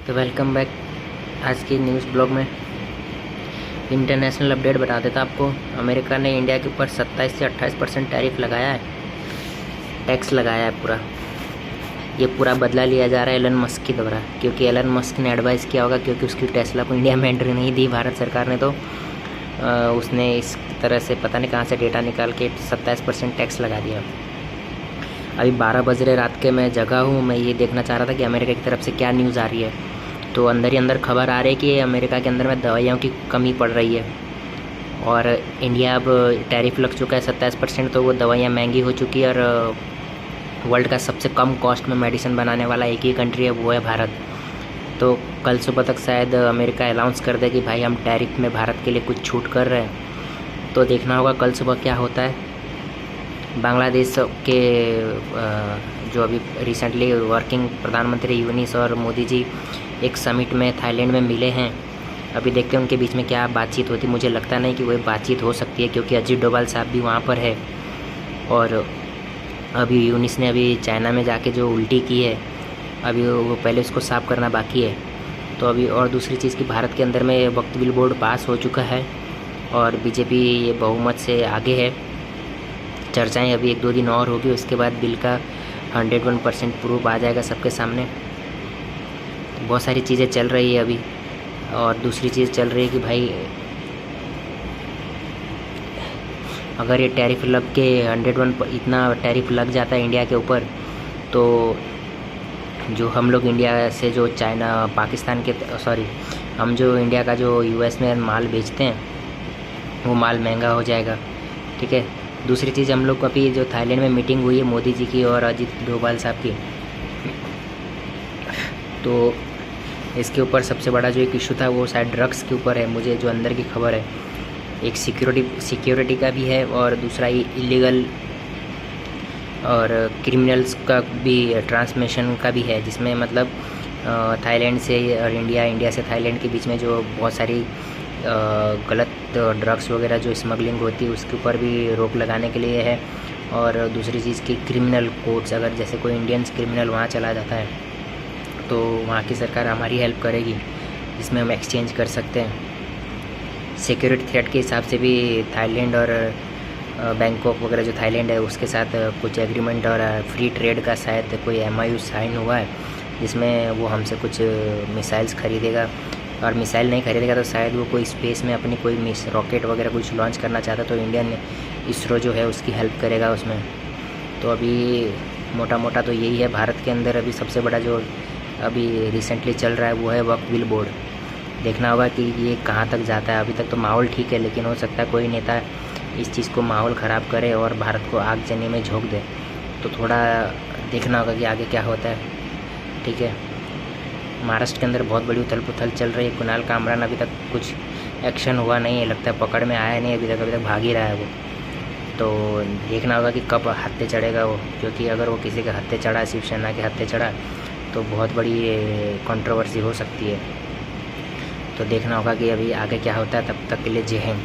तो welcome back. आज की न्यूज़ ब्लॉग में इंटरनेशनल अपडेट बता देता आपको। अमेरिका ने इंडिया के ऊपर 27 से 28% टैरिफ लगाया है, टैक्स लगाया है पूरा। ये पूरा बदला लिया जा रहा है एलन मस्क के द्वारा, क्योंकि एलन मस्क ने एडवाइस किया होगा, क्योंकि उसकी टेस्ला को इंडिया में एंट्री नहीं दी भारत सरकार ने, तो उसने इस तरह से पता नहीं कहाँ से डेटा निकाल के 27% टैक्स लगा दिया। अभी 12 बज रहे रात के, मैं जगा हूँ। मैं ये देखना चाह रहा था कि अमेरिका की तरफ से क्या न्यूज़ आ रही है। तो अंदर ही अंदर खबर आ रही है कि अमेरिका के अंदर में दवाइयों की कमी पड़ रही है, और इंडिया अब टैरिफ लग चुका है 27%, तो वो दवाइयाँ महंगी हो चुकी है। और वर्ल्ड का सबसे कम कॉस्ट में मेडिसिन बनाने वाला एक ही कंट्री है, वो है भारत। तो कल सुबह तक शायद अमेरिका अनाउंस कर दे कि भाई हम टैरिफ में भारत के लिए कुछ छूट कर रहे हैं। तो देखना होगा कल सुबह क्या होता है। बांग्लादेश के जो अभी रिसेंटली वर्किंग प्रधानमंत्री यूनिस और मोदी जी एक समिट में थाईलैंड में मिले हैं। अभी देखते हैं उनके बीच में क्या बातचीत होती। मुझे लगता नहीं कि वही बातचीत हो सकती है, क्योंकि अजीत डोभाल साहब भी वहाँ पर है। और अभी यूनिस ने अभी चाइना में जाके जो उल्टी की है, अभी वो पहले उसको साफ़ करना बाकी है। तो अभी और दूसरी चीज़ कि भारत के अंदर में वक्त बिल बोर्ड पास हो चुका है और बीजेपी ये बहुमत से आगे है। चर्चाएं अभी 1-2 दिन और होगी, उसके बाद बिल का 101% प्रूफ आ जाएगा सबके सामने। बहुत सारी चीज़ें चल रही है अभी। और दूसरी चीज़ चल रही है कि भाई अगर ये टैरिफ लग के 101 इतना टैरिफ लग जाता है इंडिया के ऊपर, तो जो हम लोग इंडिया से जो चाइना पाकिस्तान के हम जो इंडिया का जो यूएस में माल बेचते हैं, वो माल महंगा हो जाएगा। ठीक है। दूसरी चीज़, हम लोग अभी जो थाईलैंड में मीटिंग हुई है मोदी जी की और अजीत डोभाल साहब की, तो इसके ऊपर सबसे बड़ा जो एक इशू था वो शायद ड्रग्स के ऊपर है। मुझे जो अंदर की खबर है, एक सिक्योरिटी का भी है, और दूसरा इलीगल और क्रिमिनल्स का भी ट्रांसमिशन का भी है, जिसमें मतलब थाईलैंड से और इंडिया से थाईलैंड के बीच में जो बहुत सारी गलत ड्रग्स वगैरह जो स्मगलिंग होती है, उसके ऊपर भी रोक लगाने के लिए है। और दूसरी चीज़ की क्रिमिनल कोर्ट्स, अगर जैसे कोई इंडियंस क्रिमिनल वहाँ चला जाता है तो वहाँ की सरकार हमारी हेल्प करेगी, जिसमें हम एक्सचेंज कर सकते हैं। सिक्योरिटी थ्रेट के हिसाब से भी थाईलैंड और बैंकॉक वगैरह जो थाईलैंड है उसके साथ कुछ एग्रीमेंट और फ्री ट्रेड का शायद कोई MOU साइन हुआ है, जिसमें वो हमसे कुछ मिसाइल्स खरीदेगा। और मिसाइल नहीं खरीदेगा तो शायद वो कोई स्पेस में अपनी कोई रॉकेट वगैरह कुछ लॉन्च करना चाहता, तो इंडियन इसरो जो है उसकी हेल्प करेगा उसमें। तो अभी मोटा मोटा तो यही है। भारत के अंदर अभी सबसे बड़ा जो अभी रिसेंटली चल रहा है वो है वक्त बिल बोर्ड। देखना होगा कि ये कहाँ तक जाता है। अभी तक तो माहौल ठीक है, लेकिन हो सकता है कोई नेता इस चीज़ को माहौल ख़राब करे और भारत को आगजनी में झोंक दे। तो थोड़ा देखना होगा कि आगे क्या होता है। ठीक है। महाराष्ट्र के अंदर बहुत बड़ी उथल पुथल चल रही है। कुणाल कामरान अभी तक कुछ एक्शन हुआ नहीं है, लगता है पकड़ में आया नहीं अभी तक भाग ही रहा है वो। तो देखना होगा कि कब हत्थे चढ़ेगा वो, क्योंकि अगर वो किसी के हत्थे चढ़ा, शिवसेना के हत्थे चढ़ा, तो बहुत बड़ी कंट्रोवर्सी हो सकती है। तो देखना होगा कि अभी आगे क्या होता है। तब तक के लिए जय हिंद।